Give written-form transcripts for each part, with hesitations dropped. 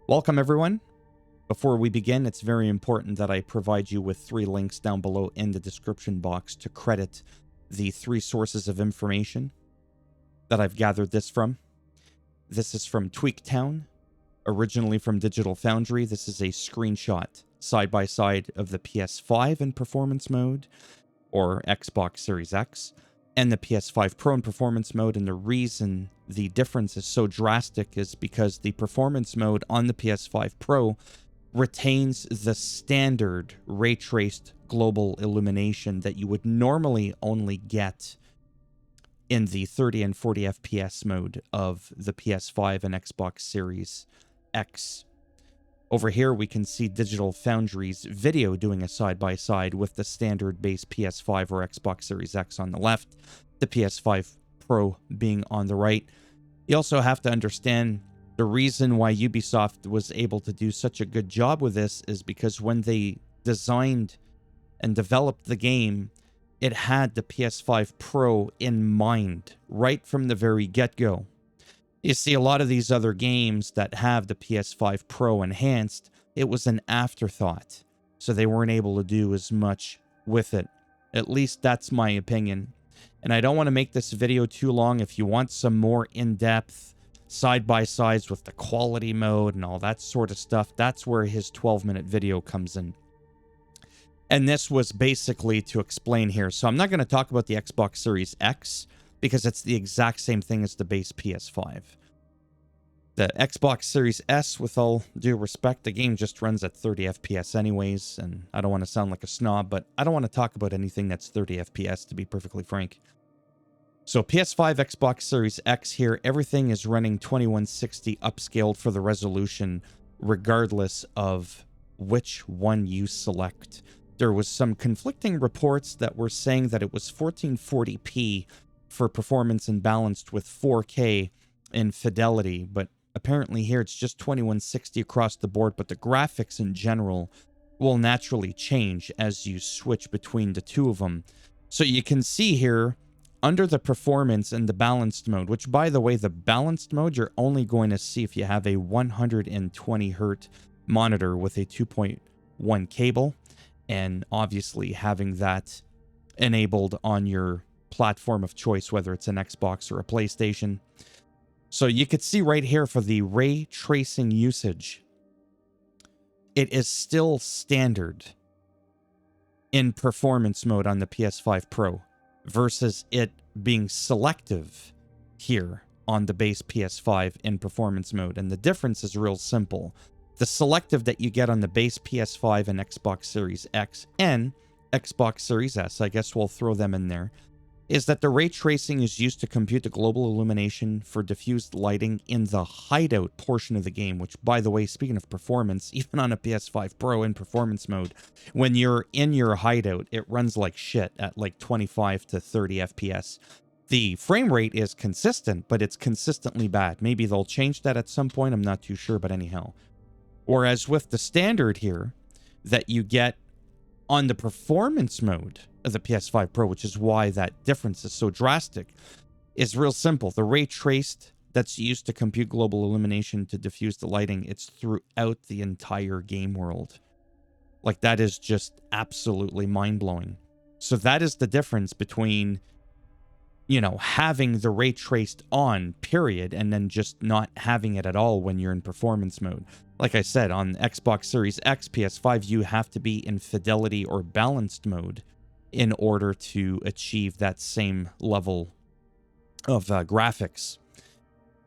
Welcome, everyone. Before we begin, it's very important that I provide you with 3 links down below in the description box to credit the 3 sources of information that I've gathered this from. This is from Tweaktown, originally from Digital Foundry. This is a screenshot side by side of the PS5 in performance mode, or Xbox Series X, and the PS5 Pro in performance mode. And the reason the difference is so drastic is because the performance mode on the PS5 Pro retains the standard ray traced global illumination that you would normally only get in the 30 and 40 FPS mode of the PS5 and Xbox Series X. Over here, we can see Digital Foundry's video doing a side-by-side with the standard base PS5 or Xbox Series X on the left, the PS5 Pro being on the right. You also have to understand the reason why Ubisoft was able to do such a good job with this is because when they designed and developed the game, it had the PS5 Pro in mind right from the very get-go. You see, a lot of these other games that have the PS5 Pro enhanced, it was an afterthought, so they weren't able to do as much with it. At least that's my opinion. And I don't want to make this video too long. If you want some more in-depth side-by-sides with the quality mode and all that sort of stuff, that's where his 12-minute video comes in. And this was basically to explain here. So I'm not going to talk about the Xbox Series X, because it's the exact same thing as the base PS5. The Xbox Series S, with all due respect, the game just runs at 30 FPS anyways, and I don't want to sound like a snob, but I don't want to talk about anything that's 30 FPS, to be perfectly frank. So PS5, Xbox Series X here, everything is running 2160 upscaled for the resolution, regardless of which one you select. There was some conflicting reports that were saying that it was 1440p for performance and balanced with 4K in fidelity, but apparently here it's just 2160 across the board, but the graphics in general will naturally change as you switch between the two of them. So you can see here under the performance and the balanced mode, which, by the way, the balanced mode you're only going to see if you have a 120 hertz monitor with a 2.1 cable, and obviously having that enabled on your platform of choice, whether it's an Xbox or a PlayStation. So you could see right here for the ray tracing usage, it is still standard in performance mode on the PS5 Pro versus it being selective here on the base PS5 in performance mode. And the difference is real simple. The selective that you get on the base PS5 and Xbox Series X and Xbox Series S, I guess we'll throw them in there, is that the ray tracing is used to compute the global illumination for diffused lighting in the hideout portion of the game, which, by the way, speaking of performance, even on a PS5 Pro in performance mode, when you're in your hideout, it runs like shit at like 25 to 30 FPS. The frame rate is consistent, but it's consistently bad. Maybe they'll change that at some point, I'm not too sure, but anyhow. Whereas with the standard here that you get on the performance mode of the PS5 Pro, which is why that difference is so drastic, is real simple. The ray traced that's used to compute global illumination to diffuse the lighting, it's throughout the entire game world. Like, that is just absolutely mind-blowing. So that is the difference between, you know, having the ray traced on, period, and then just not having it at all when you're in performance mode. Like I said, on Xbox Series X, PS5, you have to be in fidelity or balanced mode in order to achieve that same level of graphics.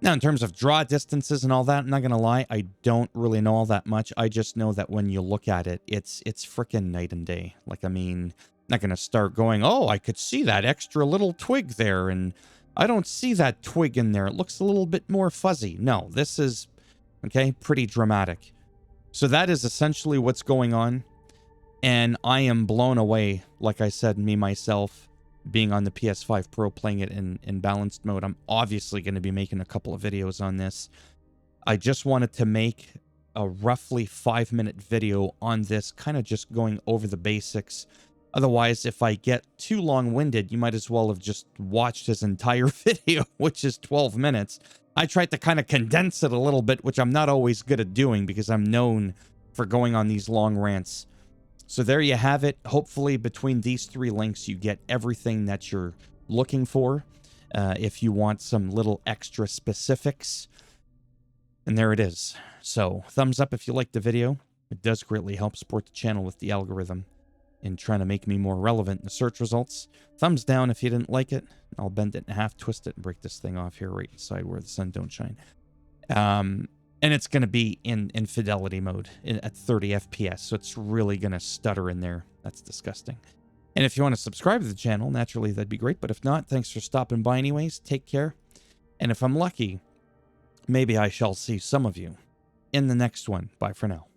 Now, in terms of draw distances and all that, I'm not going to lie, I don't really know all that much. I just know that when you look at it, it's freaking night and day. Like, I mean, not going to start going, oh, I could see that extra little twig there, and I don't see that twig in there. It looks a little bit more fuzzy. No, this is, okay, pretty dramatic. So that is essentially what's going on. And I am blown away, like I said, me, myself, being on the PS5 Pro, playing it in balanced mode. I'm obviously going to be making a couple of videos on this. I just wanted to make a roughly 5-minute video on this, kind of just going over the basics. Otherwise, if I get too long-winded, you might as well have just watched his entire video, which is 12 minutes. I tried to kind of condense it a little bit, which I'm not always good at doing because I'm known for going on these long rants. So there you have it. Hopefully between these 3 links, you get everything that you're looking for. If you want some little extra specifics, and there it is. So thumbs up if you liked the video. It does greatly help support the channel with the algorithm in trying to make me more relevant in the search results. Thumbs down if you didn't like it. I'll bend it in half, twist it, and break this thing off here right inside where the sun don't shine. And it's going to be in fidelity mode at 30 FPS, so it's really going to stutter in there. That's disgusting. And if you want to subscribe to the channel, naturally, that'd be great. But if not, thanks for stopping by anyways. Take care. And if I'm lucky, maybe I shall see some of you in the next one. Bye for now.